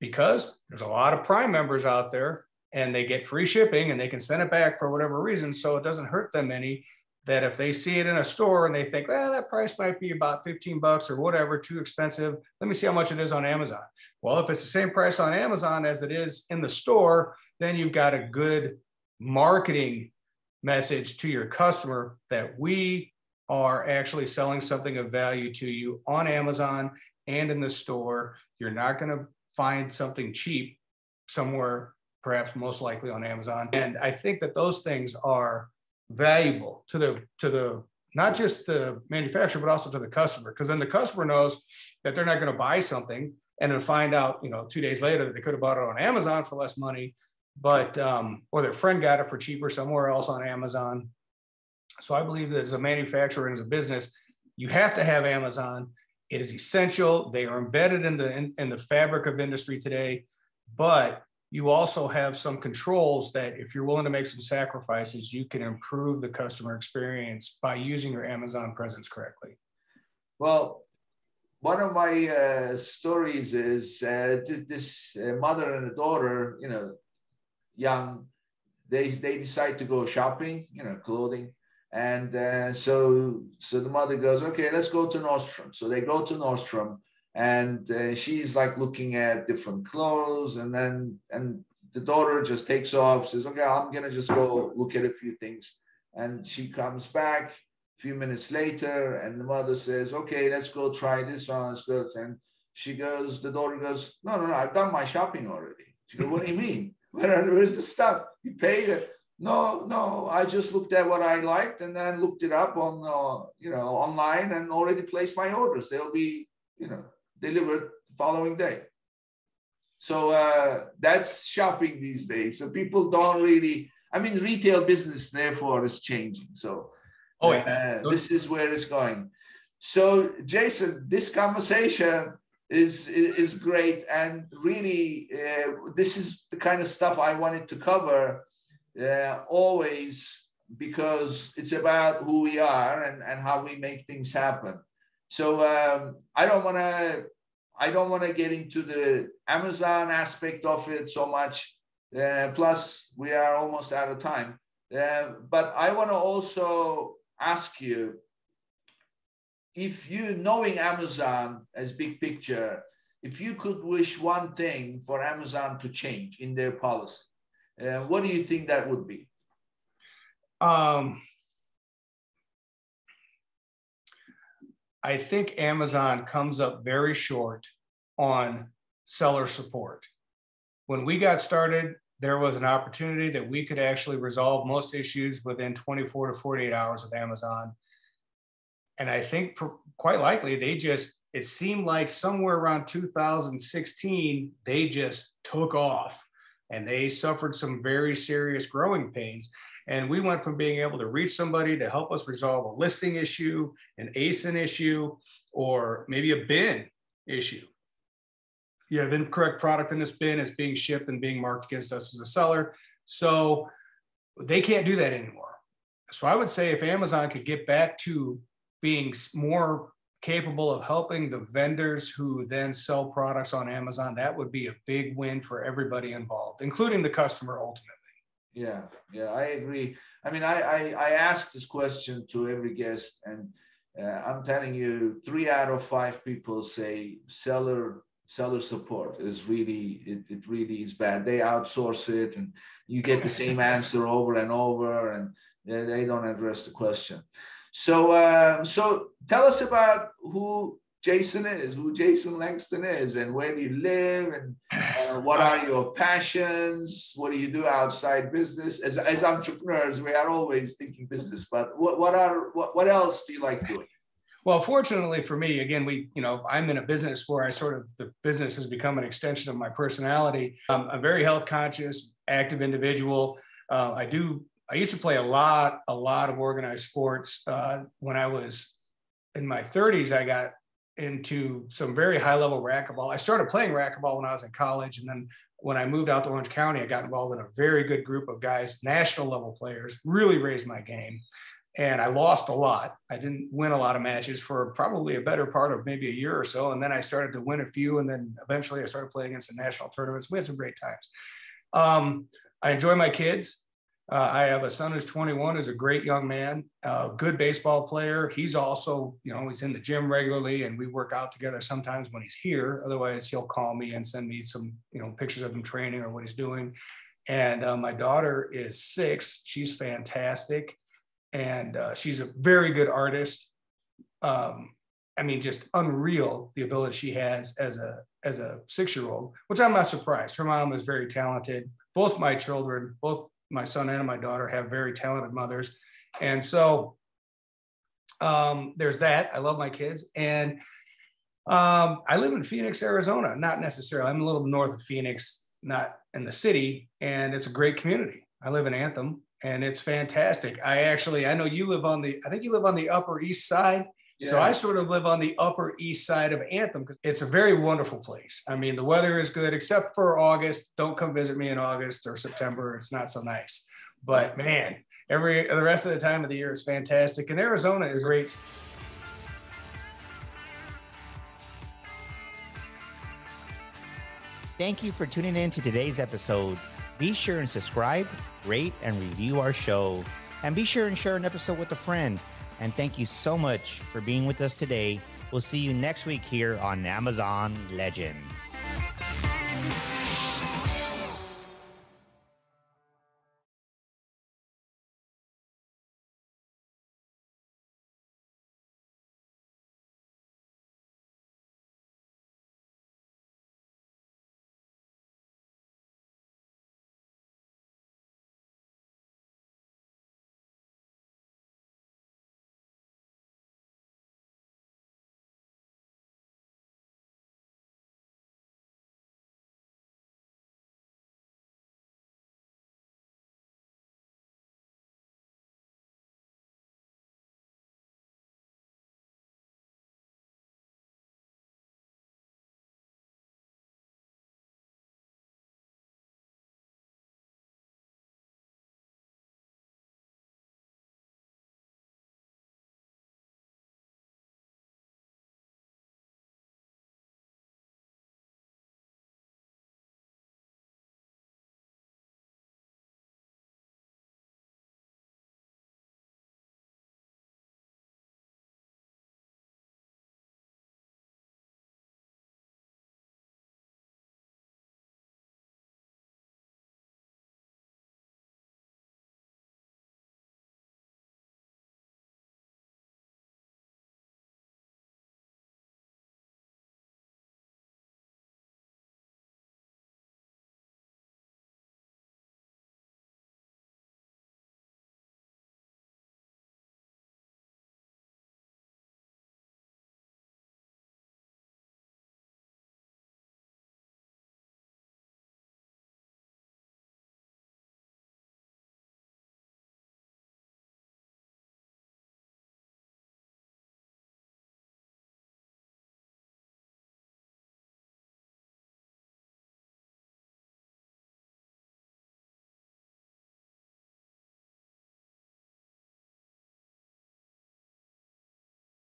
[SPEAKER 3] Because there's a lot of Prime members out there and they get free shipping and they can send it back for whatever reason, so it doesn't hurt them any. That if they see it in a store and they think, well, that price might be about $15 or whatever, too expensive, let me see how much it is on Amazon. Well, if it's the same price on Amazon as it is in the store, then you've got a good marketing message to your customer that we are actually selling something of value to you on Amazon and in the store. You're not going to find something cheap somewhere, perhaps most likely on Amazon. And I think that those things are valuable to the not just the manufacturer, but also to the customer, because then the customer knows that they're not going to buy something and then find out 2 days later that they could have bought it on Amazon for less money, but or their friend got it for cheaper somewhere else on Amazon. So I believe that as a manufacturer and as a business, you have to have Amazon. It is essential. They are embedded in the fabric of industry today, but you also have some controls that if you're willing to make some sacrifices, you can improve the customer experience by using your Amazon presence correctly.
[SPEAKER 2] Well, one of my stories is this mother and a daughter, young, they decide to go shopping, clothing. And so the mother goes, okay, let's go to Nordstrom. So they go to Nordstrom. And she's like looking at different clothes, and the daughter just takes off, says, okay, I'm going to just go look at a few things. And she comes back a few minutes later, and the mother says, okay, let's go try this on. And the daughter goes, no, I've done my shopping already. She goes, what do you mean? Where's the stuff? You paid it? No, I just looked at what I liked and then looked it up on, online and already placed my orders. They'll be delivered the following day. So that's shopping these days. So people don't really, retail business therefore is changing. So this is where it's going. So Jason, this conversation is great. And really, this is the kind of stuff I wanted to cover always, because it's about who we are and how we make things happen. So I don't want to get into the Amazon aspect of it so much. Plus, we are almost out of time. But I want to also ask you, if you, knowing Amazon as big picture, if you could wish one thing for Amazon to change in their policy, what do you think that would be?
[SPEAKER 3] I think Amazon comes up very short on seller support. When we got started, there was an opportunity that we could actually resolve most issues within 24 to 48 hours with Amazon. And I think quite likely it seemed like somewhere around 2016, they just took off and they suffered some very serious growing pains. And we went from being able to reach somebody to help us resolve a listing issue, an ASIN issue, or maybe a bin issue. You have incorrect product in this bin, it's being shipped and being marked against us as a seller. So they can't do that anymore. So I would say if Amazon could get back to being more capable of helping the vendors who then sell products on Amazon, that would be a big win for everybody involved, including the customer ultimately.
[SPEAKER 2] Yeah, I agree. I ask this question to every guest, and I'm telling you, 3 out of 5 people say seller support is really, it really is bad. They outsource it, and you get the same answer over and over, and they don't address the question. So, so tell us about who Jason Langston is, and where do you live, and what are your passions? What do you do outside business? As entrepreneurs, we are always thinking business, but what else do you like doing?
[SPEAKER 3] Well, fortunately for me, again, I'm in a business where the business has become an extension of my personality. I'm a very health conscious, active individual. I used to play a lot of organized sports. When I was in my 30s, I got into some very high level racquetball. I started playing racquetball when I was in college. And then when I moved out to Orange County, I got involved in a very good group of guys, national level players, really raised my game. And I lost a lot. I didn't win a lot of matches for probably a better part of maybe a year or so. And then I started to win a few. And then eventually I started playing against the national tournaments. We had some great times. I enjoy my kids. I have a son who's 21, who's a great young man, a good baseball player. He's also, he's in the gym regularly, and we work out together sometimes when he's here. Otherwise, he'll call me and send me some, pictures of him training or what he's doing. And my daughter is 6. She's fantastic. And she's a very good artist. Just unreal, the ability she has as a 6-year-old, which I'm not surprised. Her mom is very talented. Both my children, both my son and my daughter, have very talented mothers. And so there's that. I love my kids. And I live in Phoenix, Arizona, not necessarily. I'm a little north of Phoenix, not in the city. And it's a great community. I live in Anthem, and it's fantastic. I know you live on the Upper East Side. Yeah. So I sort of live on the Upper East Side of Anthem, because it's a very wonderful place. The weather is good, except for August. Don't come visit me in August or September. It's not so nice. But man, the rest of the time of the year is fantastic. And Arizona is great.
[SPEAKER 1] Thank you for tuning in to today's episode. Be sure and subscribe, rate, and review our show. And be sure and share an episode with a friend. And thank you so much for being with us today. We'll see you next week here on Amazon Legends.